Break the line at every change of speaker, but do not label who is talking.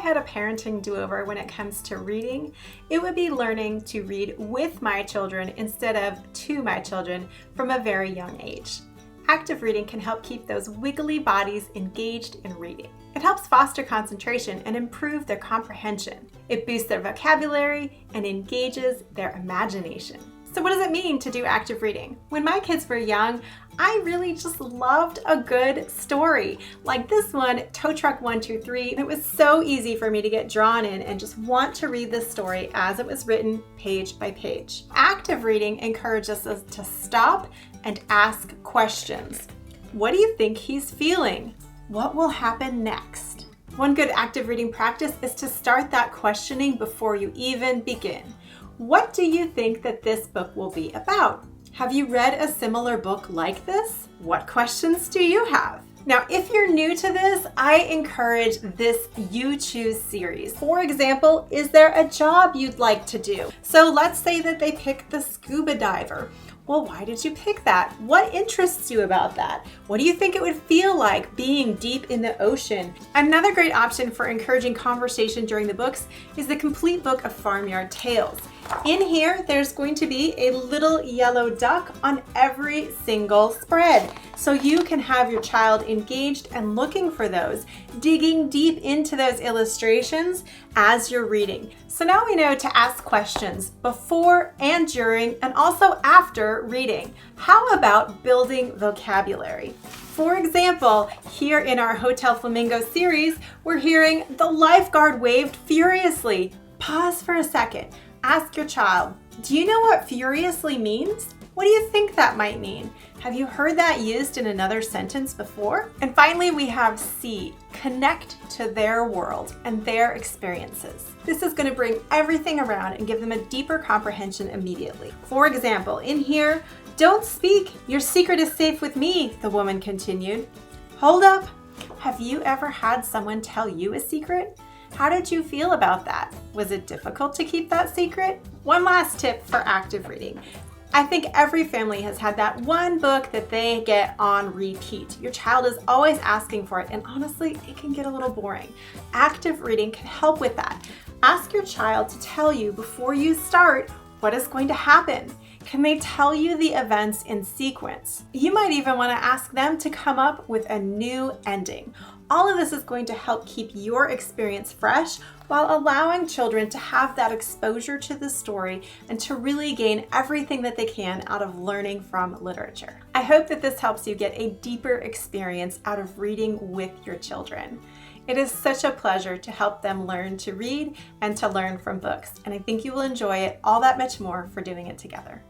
had a parenting do-over when it comes to reading, it would be learning to read with my children instead of to my children from a very young age. Active reading can help keep those wiggly bodies engaged in reading. It helps foster concentration and improve their comprehension. It boosts their vocabulary and engages their imagination. So what does it mean to do active reading? When my kids were young, I really just loved a good story. Like this one, Tow Truck 123. It was so easy for me to get drawn in and just want to read this story as it was written page by page. Active reading encourages us to stop and ask questions. What do you think he's feeling? What will happen next? One good active reading practice is to start that questioning before you even begin. What do you think that this book will be about? Have you read a similar book like this? What questions do you have? Now, if you're new to this, I encourage this You Choose series. For example, is there a job you'd like to do? So let's say that they pick the scuba diver. Well, why did you pick that? What interests you about that? What do you think it would feel like being deep in the ocean? Another great option for encouraging conversation during the books is the complete book of Farmyard Tales. In here, there's going to be a little yellow duck on every single spread. So you can have your child engaged and looking for those, digging deep into those illustrations as you're reading. So now we know to ask questions before and during and also after reading. How about building vocabulary? For example, here in our Hotel Flamingo series, we're hearing the lifeguard waved furiously. Pause for a second. Ask your child, do you know what furiously means? What do you think that might mean? Have you heard that used in another sentence before? And finally, we have C, connect to their world and their experiences. This is going to bring everything around and give them a deeper comprehension immediately. For example, in here, don't speak, your secret is safe with me, the woman continued. Hold up, have you ever had someone tell you a secret? How did you feel about that? Was it difficult to keep that secret? One last tip for active reading. I think every family has had that one book that they get on repeat. Your child is always asking for it, and honestly, it can get a little boring. Active reading can help with that. Ask your child to tell you before you start what is going to happen. Can they tell you the events in sequence? You might even want to ask them to come up with a new ending. All of this is going to help keep your experience fresh while allowing children to have that exposure to the story and to really gain everything that they can out of learning from literature. I hope that this helps you get a deeper experience out of reading with your children. It is such a pleasure to help them learn to read and to learn from books, and I think you will enjoy it all that much more for doing it together.